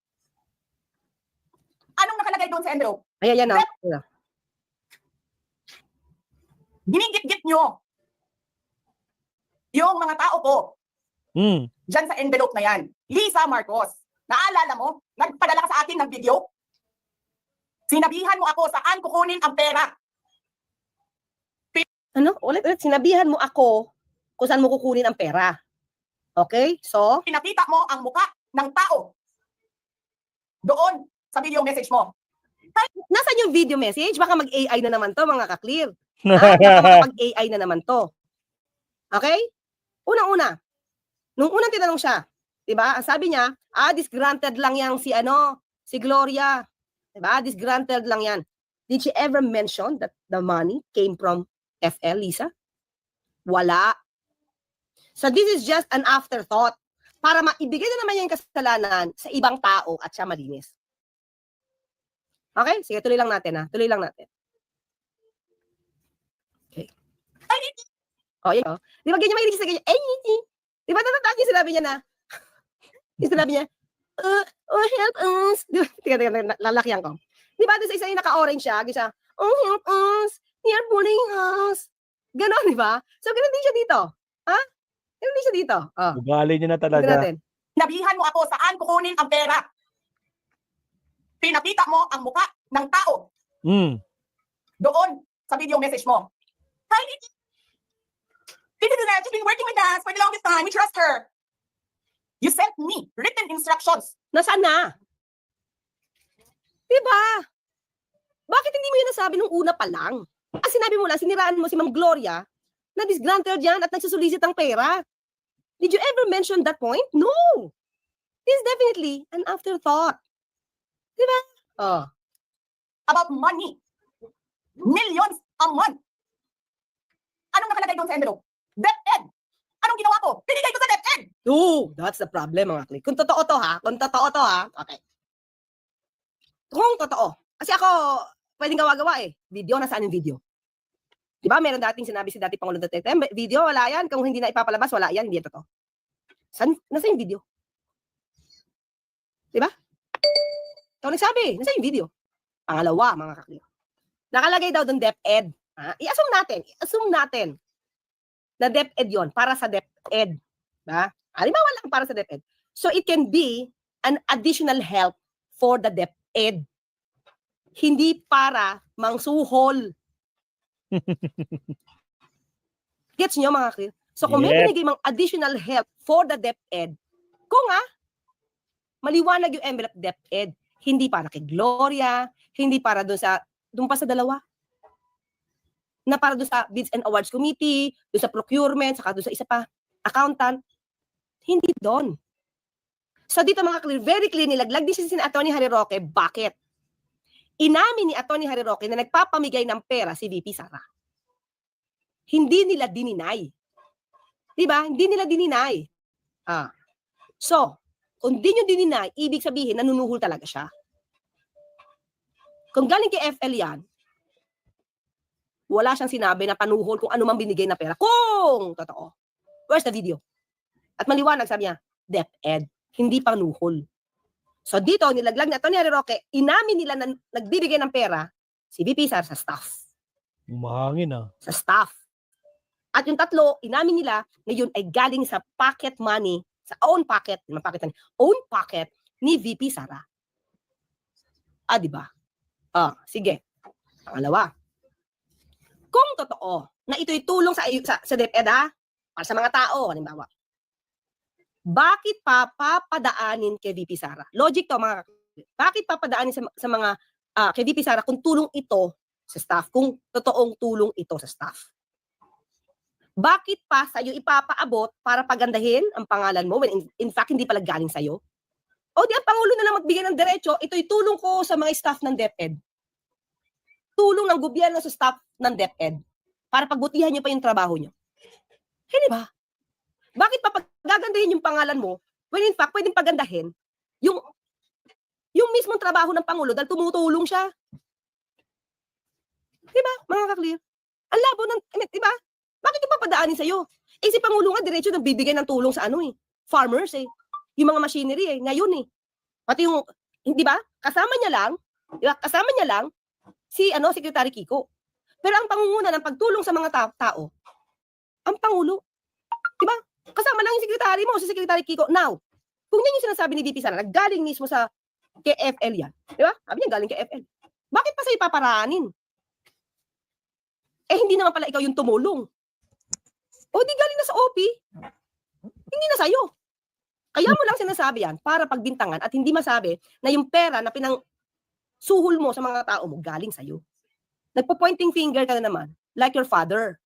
Anong nakalagay doon sa envelope? Ayan o. Ayan. Ginigit-git nyo yung mga tao ko Hmm. dyan sa envelope na yan. Lisa Marcos, naalala mo? Nagpadala ka sa akin ng video? Sinabihan mo ako saan kukunin ang pera. Ano? Ulit. Sinabihan mo ako kung saan mo kukunin ang pera. Okay? So, Pinakita mo ang muka ng tao doon sa video message mo. nasaan yung video message? Baka mag-AI na naman to, mga ka-clear. Baka mag-AI na naman to. Okay? Unang-una. Nung unang tinanong siya, diba? Ang sabi niya, disgranted lang yang si Gloria. Diba? Disgranted lang yan. Did she ever mention that the money came from FL, Lisa? Wala. So this is just an afterthought para maibigay na naman yung kasalanan sa ibang tao at siya malinis. Okay? Sige, tuloy lang natin ha. Tuloy lang natin. Okay. Oh, yun. Di ba ganyan mahilig sa ganyan? Di ba natatag yung sinabi niya na? Yung sinabi niya, help us. Teka, lalakyan ko. Di ba doon sa isa yung naka-orange siya? Siya, help us. They are bullying us. Ganon, di ba? So, ganun din siya dito. Ha? Ganun din siya dito. Oh. Ugali niya na Tignan talaga. natin. Sinabihan mo ako saan kukunin ang pera. Pinakita mo ang muka ng tao Hmm. doon sa video message mo. Hi, she's been working with us for the longest time. We trust her. You sent me written instructions. Nasaan na? Diba? Bakit hindi mo yun nasabi nung una pa lang? Sinabi mo lang, siniraan mo si Ma'am Gloria na disgranted yan at nagsusulisit ang pera. Did you ever mention that point? No. This is definitely an afterthought. Diba? Oh. About money. Millions a month. Anong nakalagay doon sa envelope? DepEd. Anong ginawa ko? Binigay ko sa DepEd. Oh, that's the problem, mga klik. Kung totoo to ha, okay. Kung totoo. Kasi ako, pwedeng gawa-gawa eh. Video, nasaan yung video? Diba, meron dating sinabi si dati Pangulong Duterte, video, wala yan. Kung hindi na ipapalabas, wala yan. Hindi yan totoo. Nasa yung video? Diba? Ito nagsabi, nasa yung video? Pangalawa, mga kakliyo. Nakalagay daw doon DepEd. I-assume natin na DepEd yon para sa DepEd. Diba? Halimbawa lang para sa DepEd. So it can be an additional help for the DepEd. Hindi para mangsuhol. Gets nyo, mga kakliyo? So kung may binigay mang additional help for the DepEd, kung maliwanag yung envelope DepEd, hindi para kay Gloria, hindi para doon pa sa dalawa. Na para doon sa Bids and Awards Committee, doon sa procurement, saka doon sa isa pa, accountant. Hindi doon. So dito mga clear, very clear, nilaglag din si Atty. Harry Roque. Bakit? Inamin ni Atty. Harry Roque na nagpapamigay ng pera si VP Sara. Hindi nila dininay. Diba? Hindi nila dininay. So, kung di nyo dininay, ibig sabihin, nanunuhol talaga siya. Kung galing kay FL yan, wala siyang sinabi na panuhol kung ano man binigay na pera. Kung totoo. Where's the video? At maliwanag, sabi niya, DepEd, hindi panuhol. So dito, nilaglag na Atty. Harry Roque, inamin nila na nagbibigay ng pera si VP Sara sa staff. Umahangin Sa staff. At yung tatlo, inamin nila na yun ay galing sa pocket money, sa own pocket ni VP Sara. Diba? Sige. Pangalawa. Kung totoo na ito'y tulong sa DepEd, ha? Para sa mga tao, halimbawa. Bakit papadaanin kay VP Sara? Logic to, mga bakit papadaanin sa mga kay VP Sara kung tulong ito sa staff, kung totoong tulong ito sa staff? Bakit pa sa'yo ipapaabot para pagandahin ang pangalan mo when in fact hindi pala galing sa'yo? O di ang Pangulo na lang magbigay ng diretso, ito'y tulong ko sa mga staff ng DepEd. Tulong ng gobyerno sa staff ng DepEd para pagbutihan nyo pa yung trabaho nyo. Hindi ba? Bakit pa pagagandahin yung pangalan mo when in fact pwedeng pagandahin yung mismong trabaho ng Pangulo dahil tumutulong siya? Diba, mga ka-clear? Ang labo ng, diba? Bakit ito papadaanin sa'yo? Eh si Pangulo nga diretso nang bibigay ng tulong sa farmers yung mga machinery ngayon Pati yung, di ba? Kasama niya lang si Secretary Kiko. Pero ang pangunguna ng pagtulong sa mga tao, ang Pangulo. Di ba? Kasama lang yung secretary mo, si Secretary Kiko. Now, kung yan yung sinasabi ni VP Sara, galing mismo sa KFL yan. Di ba? Sabi niya galing KFL. Bakit pa sa'yo paparanin? Eh, hindi naman pala ikaw yung tumulong. O, di galing na sa OP. Hindi na sa'yo. Kaya mo lang sinasabi yan para pagbintangan at hindi masabi na yung pera na pinangsuhol mo sa mga tao mo galing sa'yo. Nagpo-pointing finger ka na naman, like your father.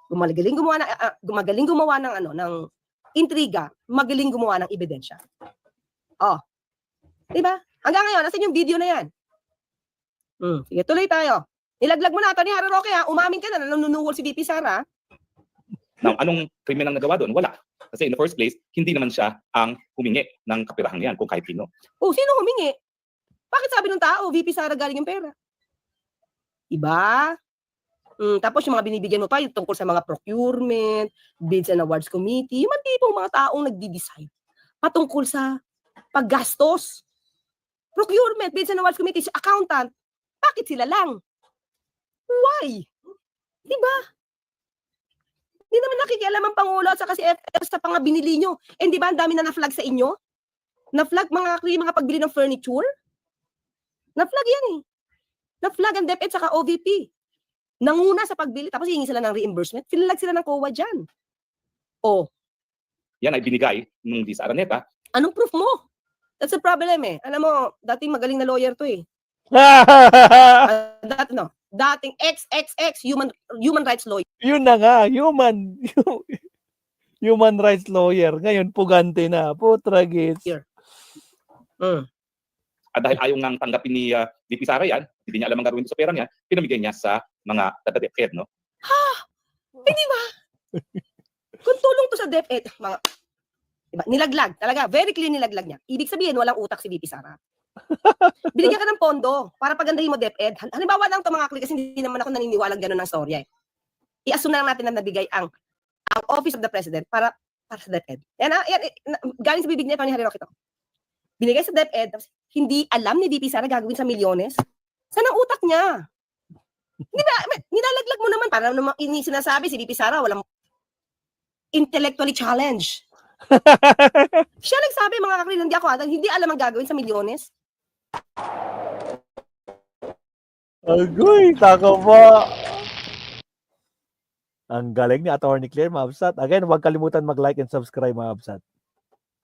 Gumagaling gumawa ng intriga, magaling gumawa ng ebidensya. Oh. 'Di ba? Hanggang ngayon, nasan yung video na yan? Sige, tuloy tayo. Nilaglag mo na ito ni Harry Roque, ha? Umamin ka na nanunuhol si VP Sara. Now, anong krimen ang nagawa doon? Wala. Kasi in the first place, hindi naman siya ang humingi ng kapirahang yan kung kahit sino. Oh, sino humingi? Bakit sabi ng tao, VP Sara galing yung pera? Iba? Tapos yung mga binibigyan mo pa, yung tungkol sa mga procurement, bids and awards committee, yung mga tipong mga taong nagdi-decide patungkol sa paggastos. Procurement, bids and awards committee, accountant, bakit sila lang? Why? Diba? Hindi naman nakikialam ang Pangulo at saka si FF sa mga binili nyo. Eh, di ba ang dami na na-flag sa inyo? Na-flag mga pagbili ng furniture? Na-flag yan Na-flag ang DepEd saka OVP. Nanguna sa pagbili, tapos hihingi sila ng reimbursement. Finilag sila ng COA dyan. Oh. Yan ay binigay ng Liz Araneta. Anong proof mo? That's the problem Alam mo, dating magaling na lawyer to dating XXX human rights lawyer. Yun na nga, human rights lawyer. Ngayon, pugante na. Putragis. At dahil ayaw nang tanggapin ni VP Sara yan, hindi niya alam ang gagawin sa pera niya, pinamigay niya sa mga taga-DepEd, no? Hindi ba? Kung tulong to sa DepEd, mga, diba, nilaglag. Talaga, very clear nilaglag niya. Ibig sabihin, walang utak si VP Sara. Binigyan ka ng pondo para pagandahin mo DepEd. Halimbawa lang ito mga klik, kasi hindi naman ako naniniwalang gano'n ng storya I-assume na lang natin na nabigay ang Office of the President para sa DepEd. Yan, galing sa bibig niya, ni Harry Roque ito. Binigay sa DepEd, tapos hindi alam ni VP Sara gagawin sa milyones. Saan ang utak niya? Di ba? Nilalaglag mo naman para naman sinasabi si VP Sara walang intellectually challenged. Siya nagsabi mga kakilala, hindi alam ang gagawin sa milyones. Agoy, taka ba? Ang galing ni Attorney Claire Mabsat. Again, huwag kalimutan mag-like and subscribe Mabsat.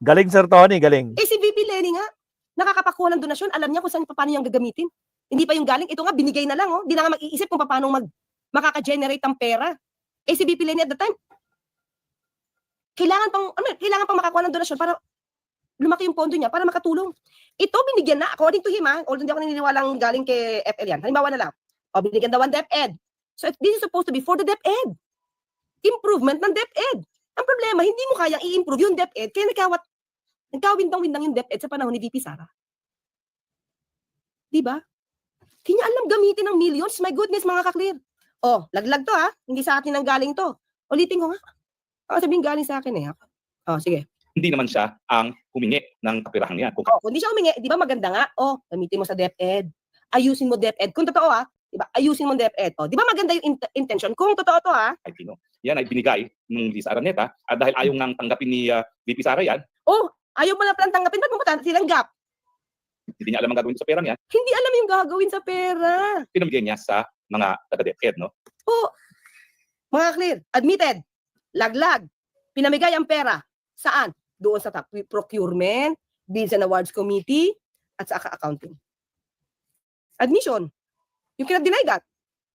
Galing Sir Tony, galing. Eh si VP Lenny nga, nakakapakuha ng donasyon, alam niya kung saan paano niyang gagamitin. Hindi pa yung galing, ito nga binigay na lang Di na nga mag-iisip kung paano makaka-generate ang pera. Eh si VP Lenny at the time, kailangan pang makakuha ng donasyon para lumaki yung pondo niya para makatulong. Ito binigyan na according to him although hindi ako naniniwalang galing kay FL yan. Halimbawa na lang. Binigyan daw ang DepEd. So this is supposed to be for the DepEd. Improvement ng DepEd. Ang problema, hindi mo kayang i-improve yung DepEd kaya nagkawindang-windang yung DepEd sa panahon ni VP Sara. Diba? Hindi niya alam gamitin ng millions. My goodness, mga kaklir. Laglag to Hindi sa atin ang galing to. Ulitin ko nga. Sabihin galing sa akin sige. Hindi naman siya ang humingi ng kapirahang yan. Kung hindi siya humingi, di ba maganda nga? Gamitin mo sa DepEd. Ayusin mo DepEd. Kung totoo di ba? Ayusin mo DepEd. Di ba maganda yung intention? Kung totoo to Yan ay binigay ng Liz Araneta at dahil ayaw nang tanggapin ni VP Sara yan. Ayaw mo na palang tanggapin. Ba't mo tinanggap? Hindi niya alam ang gagawin sa pera niya. Hindi alam yung gagawin sa pera. Pinamigay niya sa mga taga-DepEd, no? Mga clear, admitted, laglag, pinamigay ang pera. Saan? Doon sa top procurement, Bills and Awards Committee, at sa accounting. Admission. You cannot deny that.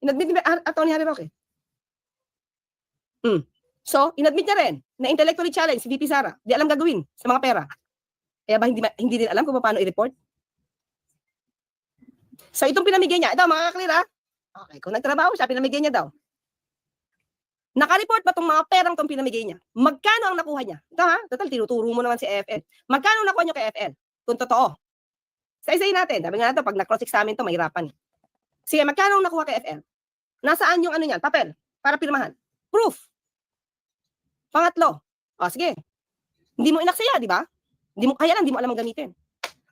Inadmit ni Atty. Harry Roque. So, inadmit niya rin na intellectually challenged si VP Sara. Di alam gagawin sa mga pera. Kaya ba hindi din alam kung paano i-report? So, itong pinamigay niya. Ito, mga clear ha? Okay, kung nagtrabaho siya, pinamigay niya daw. Naka-report ba itong mga perang itong pinamigay niya? Magkano ang nakuha niya? Ito ha? Total, tinuturo mo naman si FL. Magkano nakuha niyo kay FL? Kung totoo. Sa isa natin, sabi nga ito, pag na-cross-examine ito, mahirapan. Sige, magkano ang nakuha kay FL? Nasaan yung ano niyan? Papel. Para pirmahan. Proof. Pangatlo. O, sige. Hindi mo inaksaya, di ba? Kaya lang, hindi mo alam ang gamitin.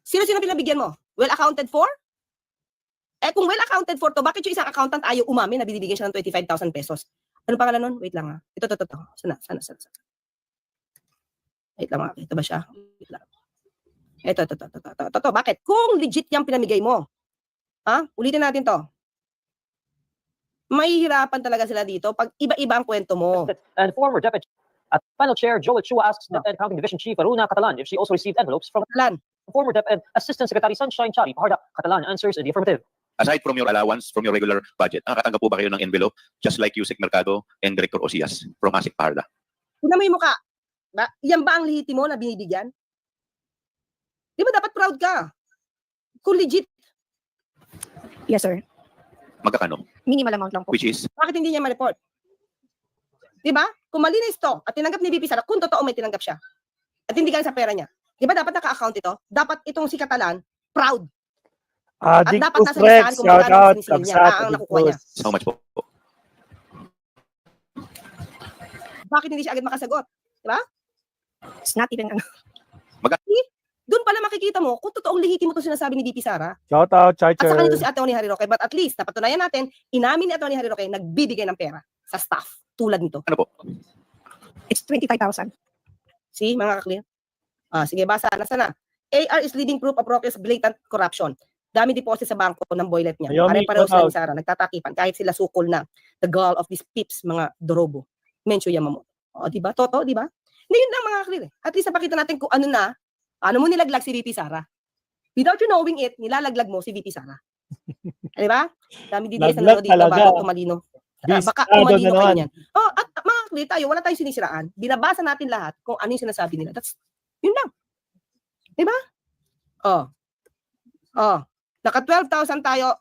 Sino-sino pinabigyan mo? Well accounted for? Eh, kung well accounted for to, bakit yung isang accountant ayaw umamin na binibigyan siya ng 25,000 pesos? Ano pangalan nun? Wait lang ha. Ito. Sana. Wait lang ha. Ito ba siya? Wait lang. Ito. Bakit? Kung legit yung pinamigay mo. Ha? Ulitin natin to. Mahihirapan talaga sila dito pag iba-iba ang kwento mo. And former Deputy at Panel Chair Joel Chua asks DepEd Accounting Division Chief Aruna Catalan if she also received envelopes from former DepEd Assistant Secretary Sunshine Chari Paharda. Catalan answers in the affirmative. Aside from your allowance from your regular budget, nakakatanggap po ba kayo ng envelope just like Yusek Mercado and Director Osias from ASIC Paharda? Tignan mo yung mukha. Yan ba ang lehitimo na binibigyan? Di ba dapat proud ka? Kung legit. Yes, sir. Magkakano? Minimal amount lang po. Which is? Bakit hindi niya ma-report? Di ba? Kung malinis to at tinanggap ni VP Sara, kung totoo may tinanggap siya at hindi galing sa pera niya, di ba dapat naka-account ito? Dapat itong si Catalan, proud. At dapat nasa listahan kung magkano ang sinisilin niya, ang nakukuha niya. How much po? Bakit hindi siya agad makasagot? Di ba? It's not even Doon pala makikita mo kung totoong lehitimo itong sinasabi ni VP Sara. Shout out, At saka Charger. nito si Atty. Harry Roque. But at least, napatunayan natin, inamin ni Atty. Harry Roque, nagbibigay ng pera sa staff. Tulad nito. Ano po? It's 25,000. See, mga kaklear? Sige, basa. Nasa na? AR is leading proof of Roque's blatant corruption. Dami deposit sa bangko ng boylet niya. Ayomi, Pare-pareho shout sila out. ni Sara. Nagtatakipan. Kahit sila sukol na. The gall of these pips, mga dorobo. Mention Yamamoto. O, diba? Toto, diba? Hindi yun lang mga kaklear. At least napakita natin kung ano na, ano mo nilaglag si VP Sara. Without you knowing it, nilalaglag mo si VP Sara. Diba? Dami DDS na Laglag dito talaga. bago tumalino. Baka Bisado tumalino na kayo naman. niyan. At mga kaklear tayo, wala tayong sinisiraan. Binabasa natin lahat kung ano yung sinasabi nila. Yun lang. Diba? Naka 12,000 tayo,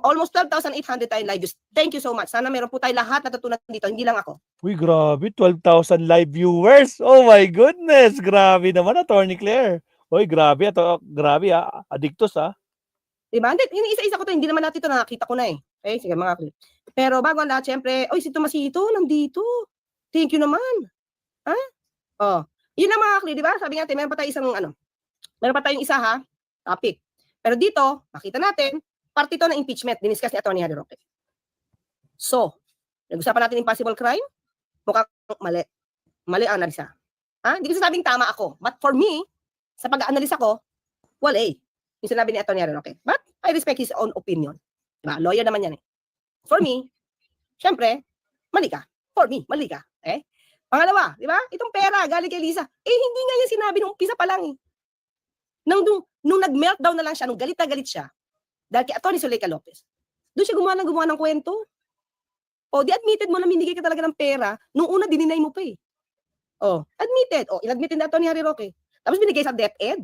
almost 12,800 tayo live views. Thank you so much. Sana meron po tayo lahat natutunan dito, hindi lang ako. Uy, grabe. 12,000 live viewers. Oh my goodness. Grabe naman, Attorney Claire. Uy, grabe. Grabe Addictus Diba? Hindi, isa-isa ko to, hindi naman natin ito nakakita ko na eh. Okay, sige mga clip. Pero bago ang lahat, syempre, si Tomasito, nandito. Thank you naman. Ha? Yun ang mga clip, di ba? Sabi natin, meron pa tayong isa ha, topic. Pero dito, makita natin, part ito ng impeachment, diniscuss ni Atty. Harry Roque. So, nag-usapan natin impossible crime, mukhang mali. Mali ang analisa. Hindi ko sabing tama ako. But for me, sa pag-analisa ko, yung sinabi ni Atty. Harry Roque. But I respect his own opinion. Diba? Lawyer naman yan eh. For me, syempre, mali ka. For me, mali ka. Pangalawa, di ba? Itong pera, galing kay Lisa. Hindi nga yan sinabi nung umpisa pa lang eh. Nung nag-meltdown na lang siya, nung galit na galit siya, dahil kay Atty. Zuleika Lopez, doon siya gumawa ng kwento. Di admitted mo na minigay ka talaga ng pera, nung una dininay mo pa eh. Admitted. Inadmitted na Atty. Harry Roque. Tapos binigay sa DepEd.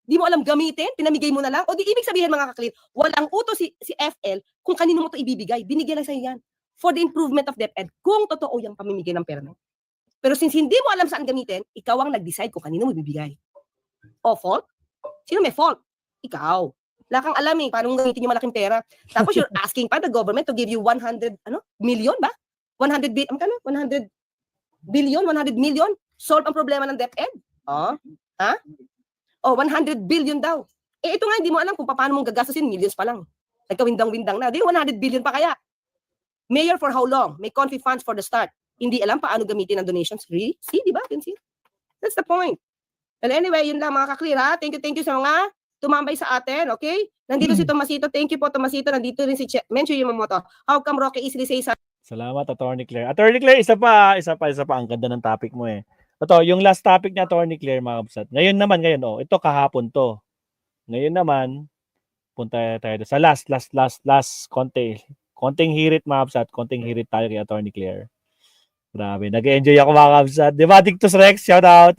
Di mo alam gamitin, pinamigay mo na lang. Di ibig sabihin mga kaklit, walang utos si FL kung kanino mo ito ibibigay. Binigay lang sa yan. For the improvement of DepEd, kung totoo yung pamimigay ng pera mo. Pero since hindi mo alam saan gamitin, ikaw ang nag-decide kung kanino mo ibibigay. Fault? Sino may fault? Ikaw. Wala kang alam eh, paano gamitin yung malaking pera. Tapos you're asking pa the government to give you 100 million ba? 100 billion, 100 million? Solve ang problema ng DepEd? 100 billion daw. Ito nga, hindi mo alam kung paano mong gagastusin, millions pa lang. Nagkawindang-windang na. 100 billion pa kaya. Mayor for how long? May conflict funds for the start. Hindi alam paano gamitin ang donations. Really? See, di ba? That's the point. And anyway, yun lang mga kaklear ha. Thank you sa mga tumambay sa atin, okay? Nandito si Tomasito. Thank you po, Tomasito. Nandito rin si Mencho Yamamoto. How come Roque easily say Salamat, Attorney Claire. Attorney Claire, isa pa. Ang ganda ng topic mo eh. Ito, yung last topic ni Attorney Claire, mga kabsat. Ngayon, ito kahapon to. Ngayon naman, punta tayo sa last, konting hirit, mga kabsat. Konting hirit tayo kay Attorney Claire. Grabe, nag-enjoy ako, mga kabsat. Di ba, Dictus Rex? Shout out.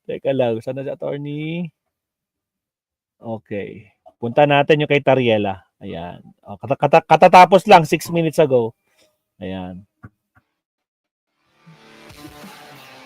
Teka lang, saan na si Attorney? Okay. Punta natin yung kay Tariela. Ayan. Katatapos lang, 6 minutes ago. Ayan.